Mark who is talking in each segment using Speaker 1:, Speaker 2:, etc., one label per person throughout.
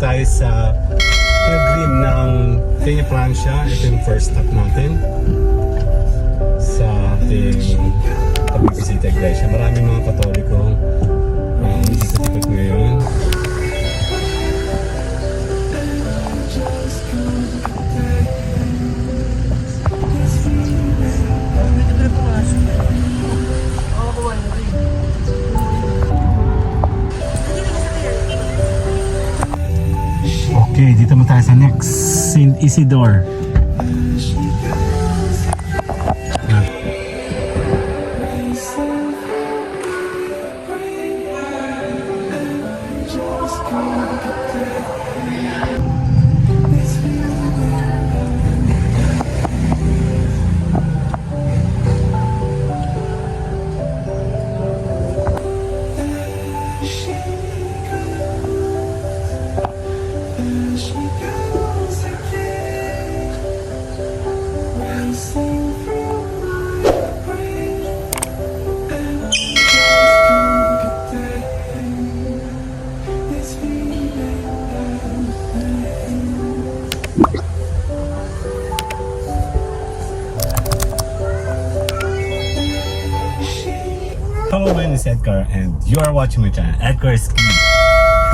Speaker 1: tayo sa pilgrim ng Peña Francia. Ito yung first stop natin sa ating pagbibisita iglesia. Maraming mga Katoliko ikot-ikot ngayon. Okay, dito mo tayo sa next St. Isidore. Hello, my name is Edgar and you are watching my channel, Edgar Ski.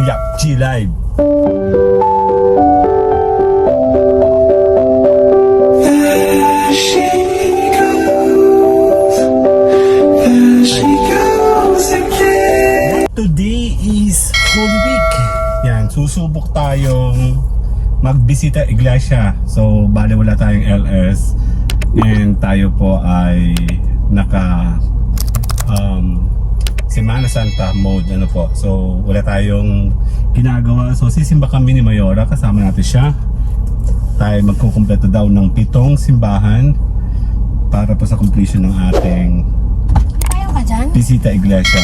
Speaker 1: Yup, G Live. Today is Holy Week. Yan, susubok tayong magbisita iglesia. So, bale wala tayong LS and tayo po ay naka Semana Santa mode po. So wala tayong ginagawa. So sisimba kami ni Mayora, kasama natin siya. Tayo magkukumpleto daw ng 7 simbahan para po sa completion ng ating bisita iglesia.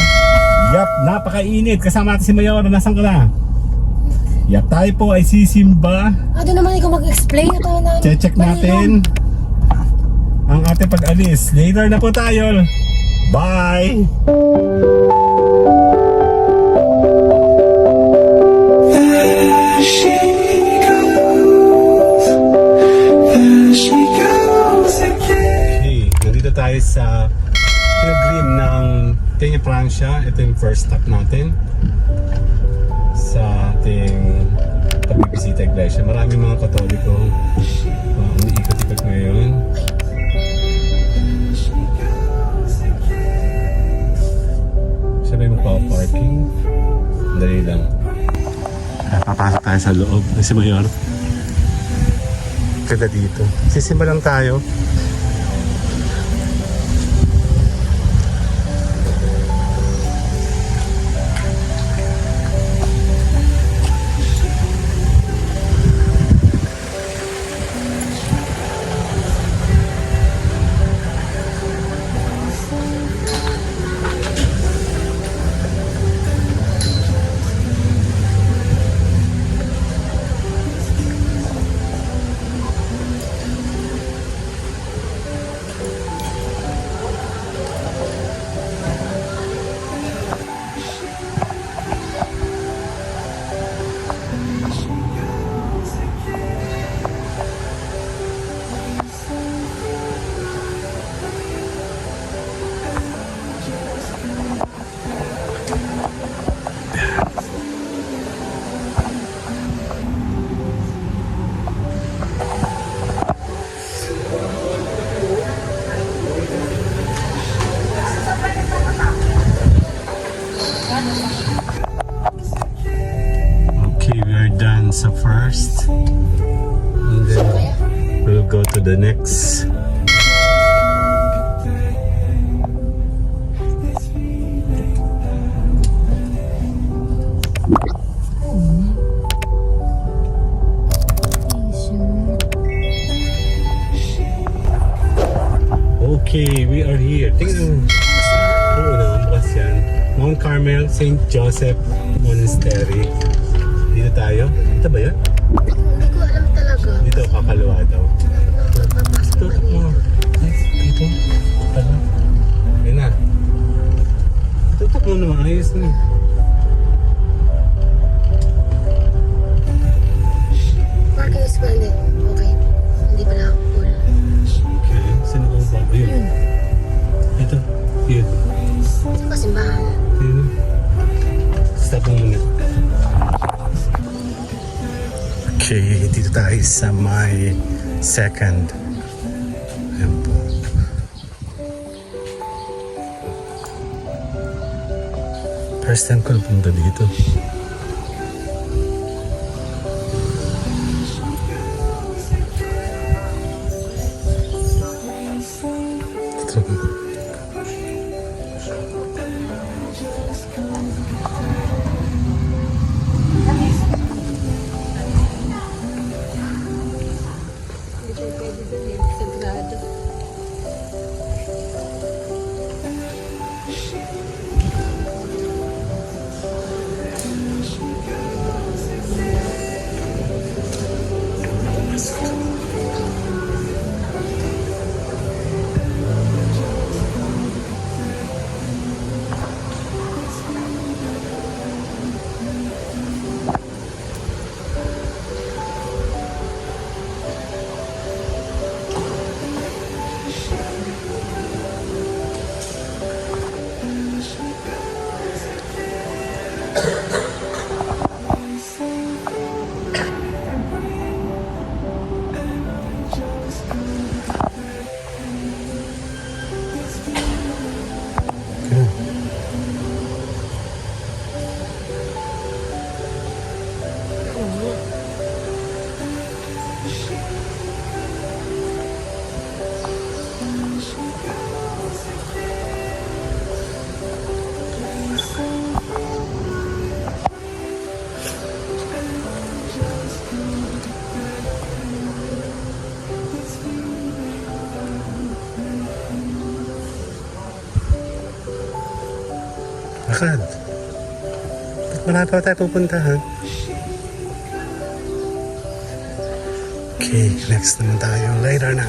Speaker 1: Yap, napakainit. Kasama natin si Mayora. Nasaan ka na? Yap, tayo po ay sisimba.
Speaker 2: Doon naman ikaw mag-explain.
Speaker 1: Check natin ang ating pag-alis. Later na po tayo. Bye! Okay, nandito tayo sa pilgrim ng Peña Francia. Ito yung first stop natin sa ating pagbibisita iglesia. Maraming mga Katoliko umiikot-ikot ngayon. Sabi mo pa parking. Dali lang. Papasok tayo sa loob. Si Mayor. Ganda dito. Sisimba lang tayo. Okay, we are done sa first. And then we'll go to the next. Okay, we are here. Tingnan mo. Bukas yan. Mount Carmel, St. Joseph Monastery. Dito tayo. Dito ba yan?
Speaker 2: Hindi ko alam talaga.
Speaker 1: Dito, kakalawa daw. Dito, dito. Ano? Ayun na. Tutok mo naman. Ayos na. Stop mo muna. Okay, dito tayo sa my second. Ayan po. First time ko na pumunta dito. Lakad. Ba't malapit pa tayo pupunta, ha? Okay, next naman tayo. Later na.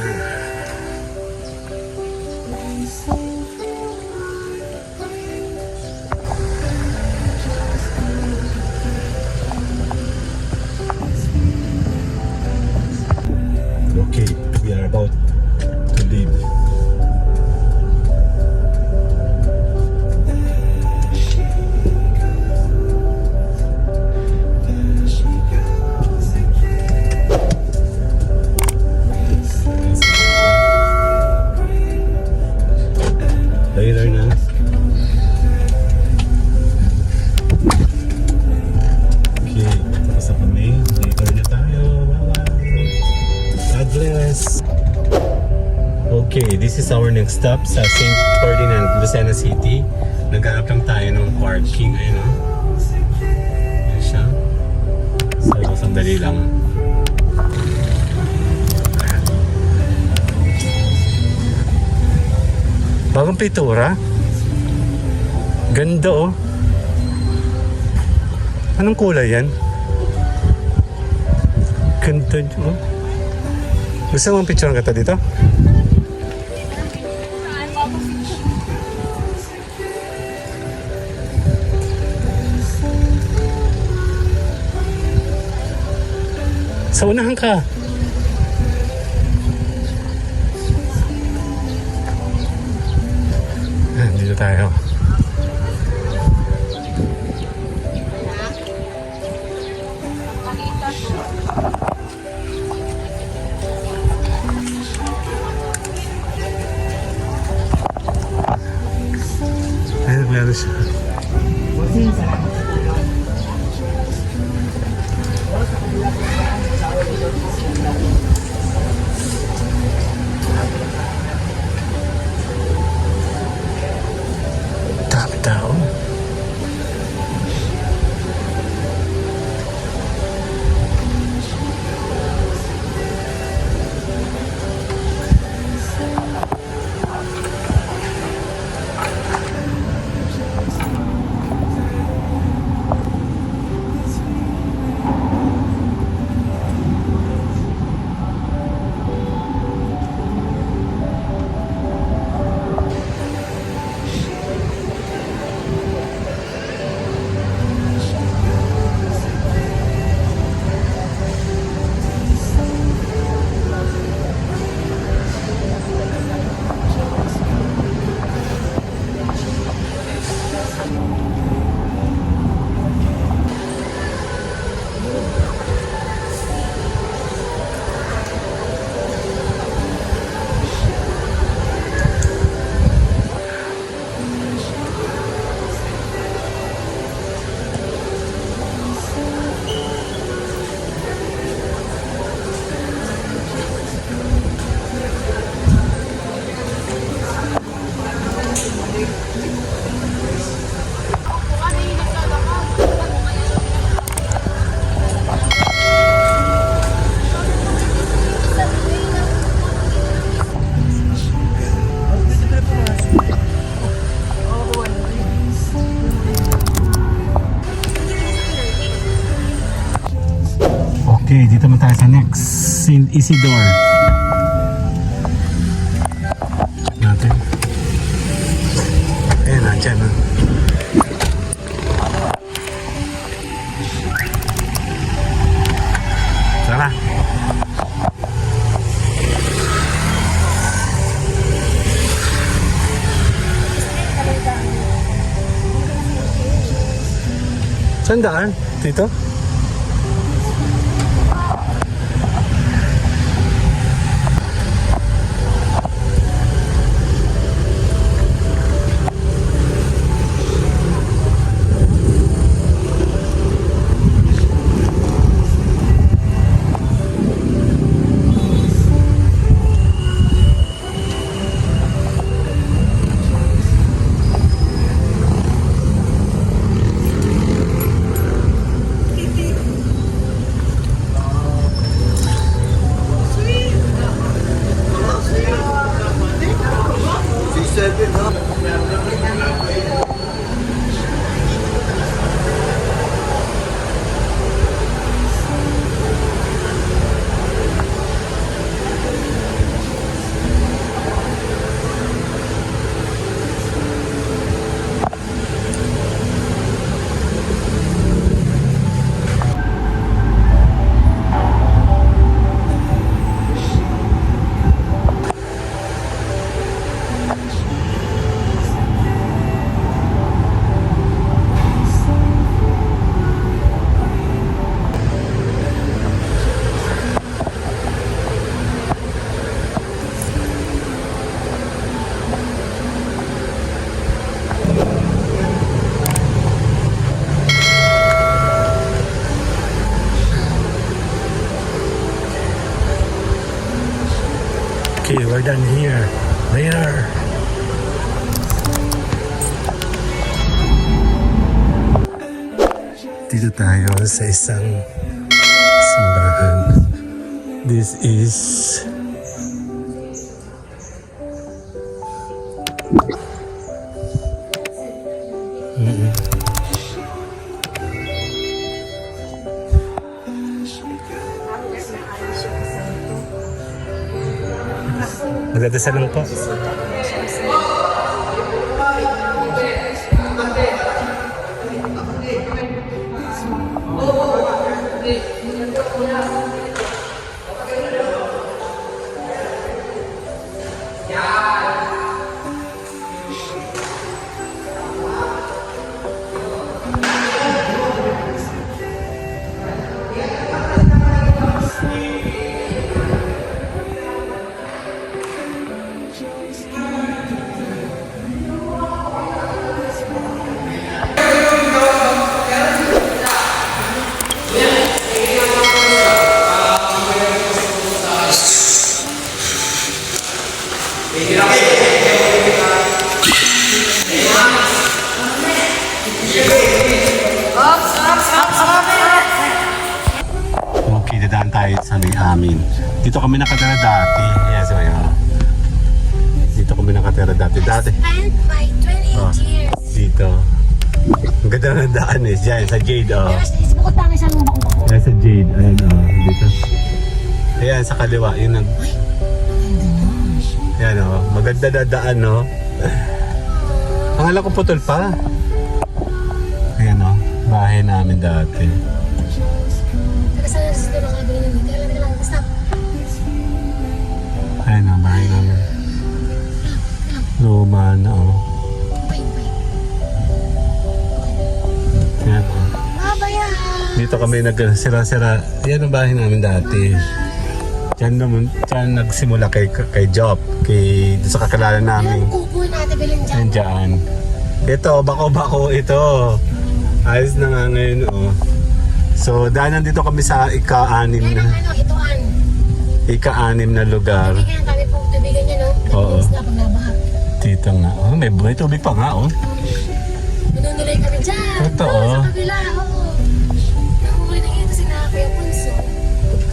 Speaker 1: Okay, we are about to leave. Later na. Okay, tapos na kami. Later na tayo. Bye-bye. God bless. Okay, this is our next stop sa St. Ferdinand, Lucena City. Naghanap lang tayo ng parking. Ayun, no? Ayan siya. So, sandali lang. Bagong pintura. Ganda, oh. Anong kulay yan? Ganda, oh. Gusto mong picture kita dito? Sa unahan ka. Dito tayo. Ayun, meron siya. Okay, dito naman tayo sa next. St. Isidore. Natin. Eh, nandiyan na. Tara. Saan daan? Dito? Okay, we're done here. Later. Dito tayo sa isang simbahan. This is magdadasal lang po. Okay, dadaan tayo sa may amin. Dito kami nakatira dati. Yes, dito kami nakatira dati.
Speaker 2: Spent my 28
Speaker 1: Oh.
Speaker 2: years.
Speaker 1: Dito. Ang ganda ng daan eh. Diyan, sa Jade, oh.
Speaker 2: Pero bukod pa sa mga bako-bako.
Speaker 1: Yan sa Jade. Ayan, oh. Dito. Ayan, sa kaliwa. Yun ang... Ayan, oh. Maganda na daan, no? Ang alam ko putol pa. Ayan, oh. Bahay namin dati.
Speaker 2: Taga saan na dito nakabili ng dito? Alam lang, basta.
Speaker 1: Ayan, oh. Bahay namin. Luma na, oh.
Speaker 2: Wait.
Speaker 1: Ayan, oh.
Speaker 2: Babaya!
Speaker 1: Dito kami nagsira-sira. Yan ang bahay namin dati. Diyan nagsimula kay Job. Doon sa kakilala namin.
Speaker 2: Alam, kupo natin bilhin dyan.
Speaker 1: Diyan. Ito, bako-bako ito. Ayos na nga ngayon, oh. So, dahil nandito kami sa ika-anim
Speaker 2: Yan
Speaker 1: na,
Speaker 2: ang ano, itoan.
Speaker 1: ika-anim na lugar.
Speaker 2: Bigyan kami po tubigan niya, no?
Speaker 1: Oo.
Speaker 2: Nag-mix na pag nabaha.
Speaker 1: Dito nga. Oh, may tubig pa nga, oh.
Speaker 2: Manunulay kami dyan.
Speaker 1: Totoo.
Speaker 2: Sa kabila, oo. Nahuli na ito si Napi Apunso.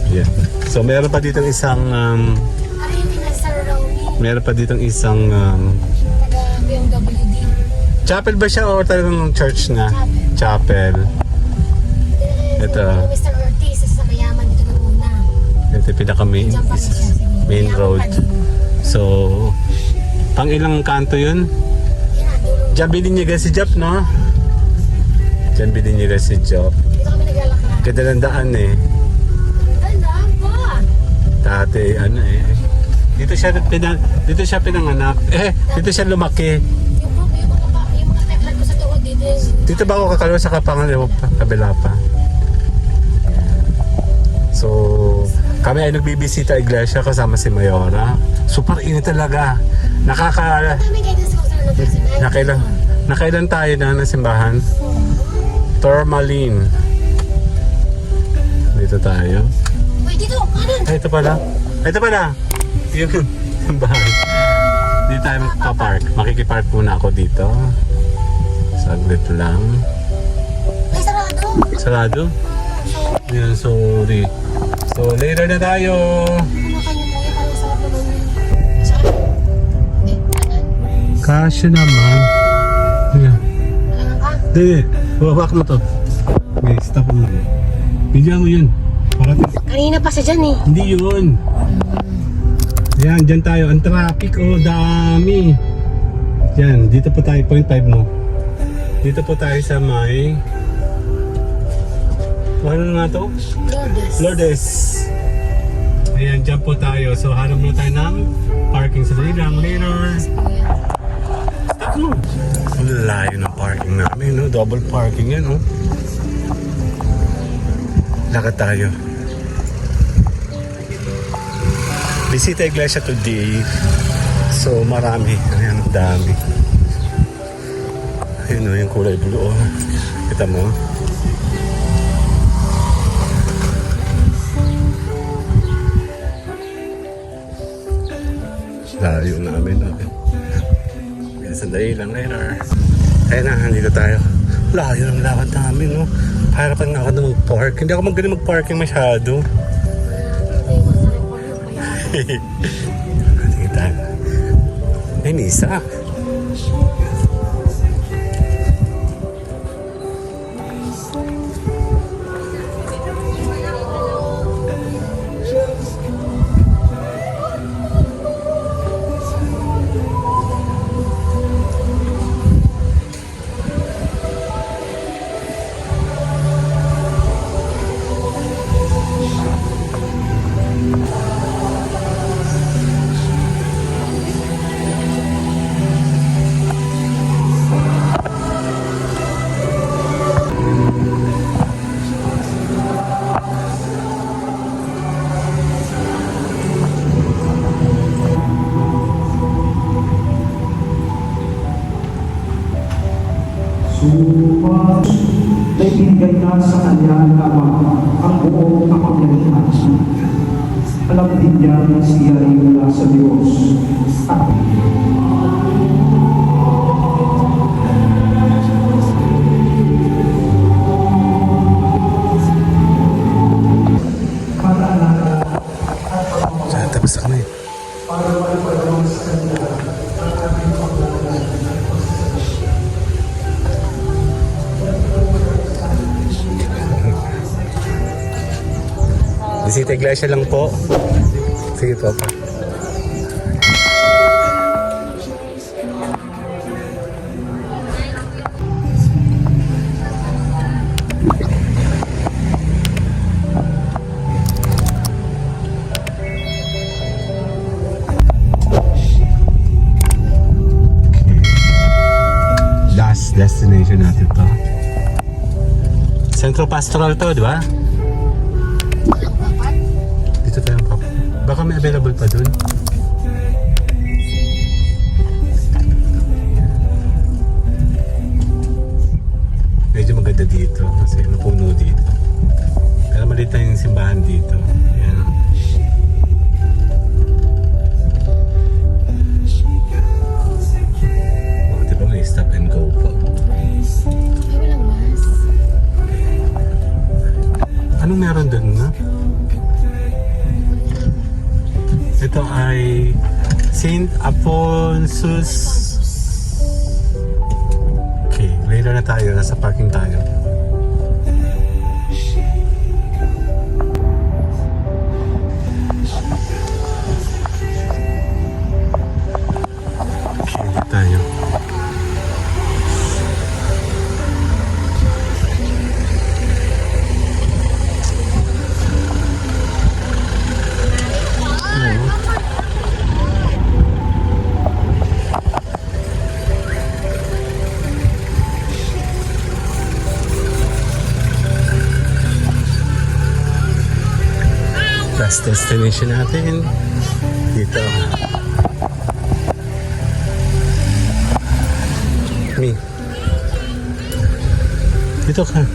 Speaker 1: Yeah. So, meron pa ditong isang,
Speaker 2: Argentina sa Romy.
Speaker 1: meron pa ditong isang,
Speaker 2: Taga BMWD.
Speaker 1: chapel ba siya o talagang church na? Chapel. Ito.
Speaker 2: Mr. Ortiz, isa sa mayaman dito ng
Speaker 1: pinaka main,
Speaker 2: Diyan pa rin siya. Sige.
Speaker 1: main
Speaker 2: Kaya
Speaker 1: road.
Speaker 2: kanina.
Speaker 1: So, pang ilang kanto yun?
Speaker 2: Yan na, dulo.
Speaker 1: Diyan bininyagan si Jop, no? Diyan bininyagan si Jop.
Speaker 2: Dito kami naglalakad.
Speaker 1: Ganda ng daan eh.
Speaker 2: Tandaan pa.
Speaker 1: Dati, ano eh. Dito siya pinanganak. Dito siya lumaki.
Speaker 2: Yung mga teklat ko sa tuhod dito.
Speaker 1: Dito ba ako kakalawa sa kapangalawa pa? Kabila pa. So, kami ay nagbibisita iglesia kasama si Mayora. Super init talaga.
Speaker 2: Kami guidance counselor ng personal.
Speaker 1: Nakailan tayo na ng simbahan? Tourmaline. Dito tayo.
Speaker 2: Uy, dito! Kanan!
Speaker 1: Ay, ito pala. Yung simbahan. Dito tayo magpa-park. Makikipark muna ako dito. Saglit lang.
Speaker 2: Ay, sarado!
Speaker 1: Sarado? Yan, sorry. So, later na tayo.
Speaker 2: Ano kayo po? Parang sarap naman yun. Sarap. Eh, kanan.
Speaker 1: Kasya naman. Ayan.
Speaker 2: Kanan ka.
Speaker 1: Hindi, babak mo to. Okay, stop mo. Bigyan mo yun. Parating.
Speaker 2: Kanina pa siya dyan eh.
Speaker 1: Hindi yun. Yan, dyan tayo. Ang traffic, oh, dami. Yan, dito po tayo. 0.5 mo. Dito po tayo sa may... Ano nga to?
Speaker 2: Lourdes.
Speaker 1: Lourdes. Ayan, dyan po tayo. So, hanap muna tayo ng parking. Sadali lang, later. Stop mo. Ang layo ng parking namin, no? Double parking yan, no? Lakad tayo. Bisita iglesia today. So, marami. Ayan, ang dami. Ayun, no, yung kulay blue, oh. Kita mo? Layo namin, no? Okay, sandali lang, later. Ayun na, nandito tayo. Layo ng lakad namin, no? Harapan nga ako na mag-park. Hindi ako magaling mag-parking masyado. Tingin tayo. Ay, misa.
Speaker 3: Supas, naibigay na sa kanya ng Ama ang buong kapangyarihan. Alam din niya na siya ay mula sa Diyos. At para alala at
Speaker 1: Diyan, tapos na kami.
Speaker 3: para maipagawa sa kanya ang ating paglalagay.
Speaker 1: Bisita iglesia lang po. Sige po pa. Last destination natin to. Centro Pastoral to, di ba? Dito tayo pa. Baka may available pa dun. Medyo maganda dito kasi napuno dito. Pero maliit na yung simbahan dito. Ayan. Oh, di ba may stop and go pa?
Speaker 2: Ay, walang mas.
Speaker 1: Anong meron dun na? Ito ay Saint Afonsus. Okay, later na tayo. Nasa parking tayo. Last destination natin. Dito. Mi. Dito ka.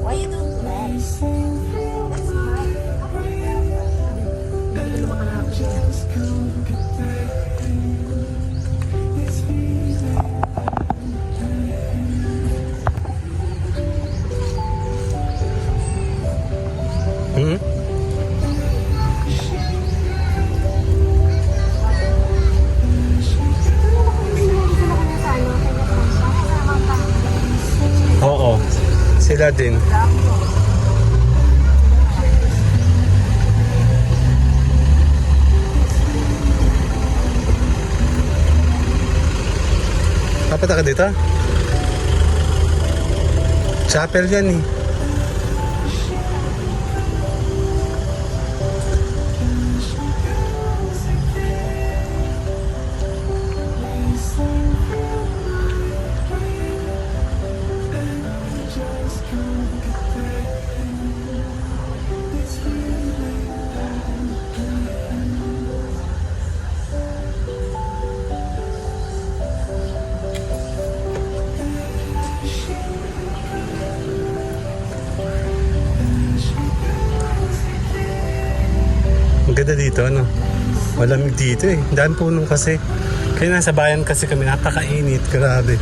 Speaker 2: Why you don't play? That's mine. Gabi na makalapit siya.
Speaker 1: Hmm? Oo. Sila din. Kapata ka dito? Chapel yan eh. Ang ganda dito, ano? Malamig dito eh. Daan puno kasi. Kaya nasa bayan kasi kami, napakainit. Grabe.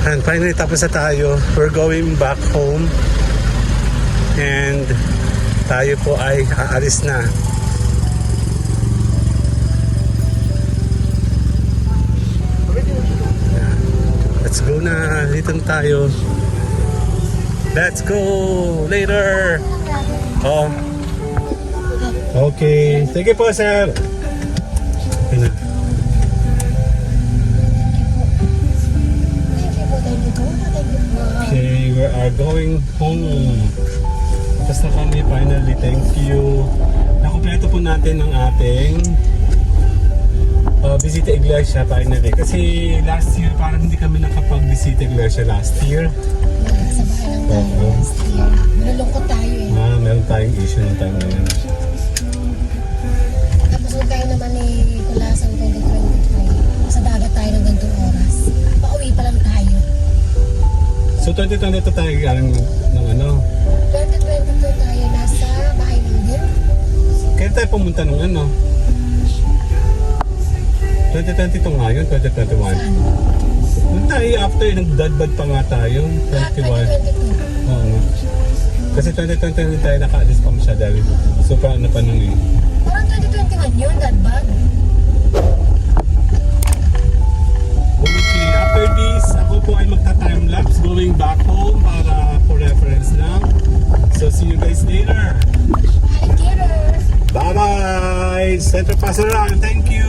Speaker 1: And finally, tapos na tayo. We're going back home. And tayo po ay aalis na. Let's go na. Dito na tayo. Let's go! Later! Oh. Okay. Thank you po, sir. Okay na. Okay, we are going home. Tapos na kami finally. Thank you. Nakumpleto po natin ang ating Visita Iglesia finally. Kasi last year, parang hindi kami nakapag-Visita Iglesia last year.
Speaker 2: Sa bahay lang tayo last year. Nalulungkot tayo eh.
Speaker 1: Meron tayong issue ng time ngayon.
Speaker 2: Tapos nung tayo naman ni Kulasan 2023, sa dagat tayo ng gantong oras. Pauwi pa lang tayo.
Speaker 1: So 2022 tayo galing ng ano?
Speaker 2: 2022 tayo nasa bahay ng din.
Speaker 1: Kaya tayo pumunta ng ano? 2022 nga yun, 2021. Nung tayo after, nagdadbad pa nga tayo, 21.
Speaker 2: 2022.
Speaker 1: Oo nga. Kasi 2020 tayo nakaalis pa masyadali. So paano pa nung eh?
Speaker 2: Parang 2021 yun, that bad.
Speaker 1: Okay, after this, ako po ay magta-time lapse going back home para for reference lang. So see you guys later.
Speaker 2: Alligator!
Speaker 1: Bye-bye! Center Pasaran, thank you!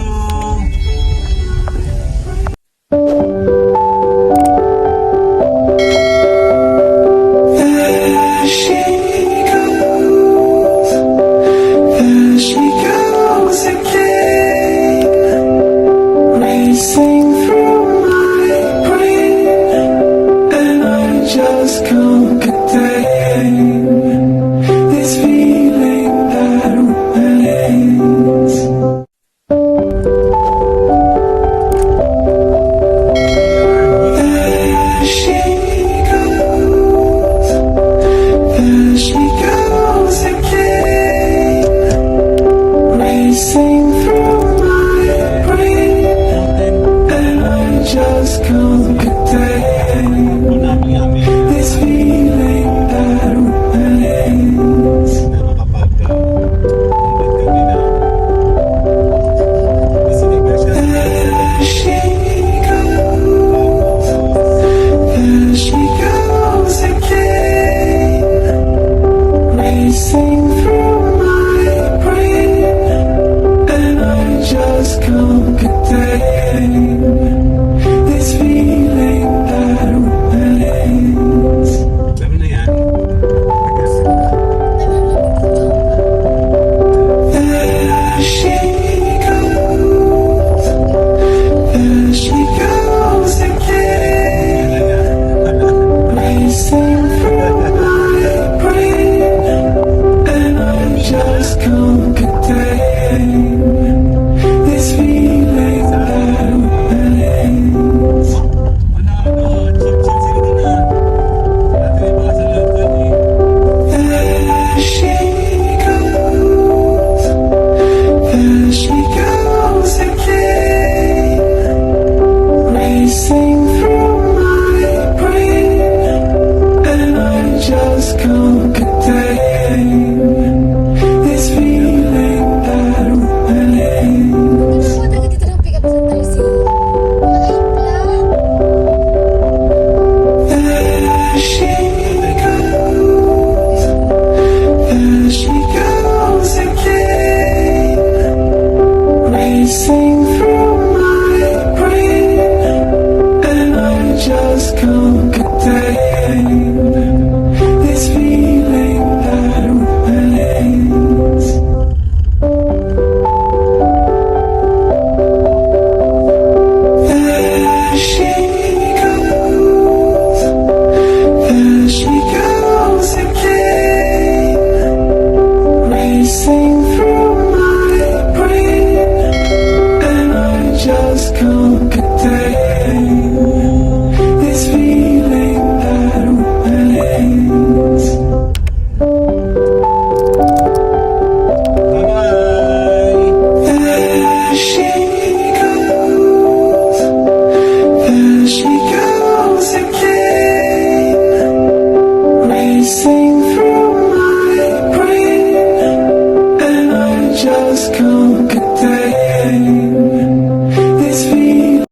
Speaker 4: sing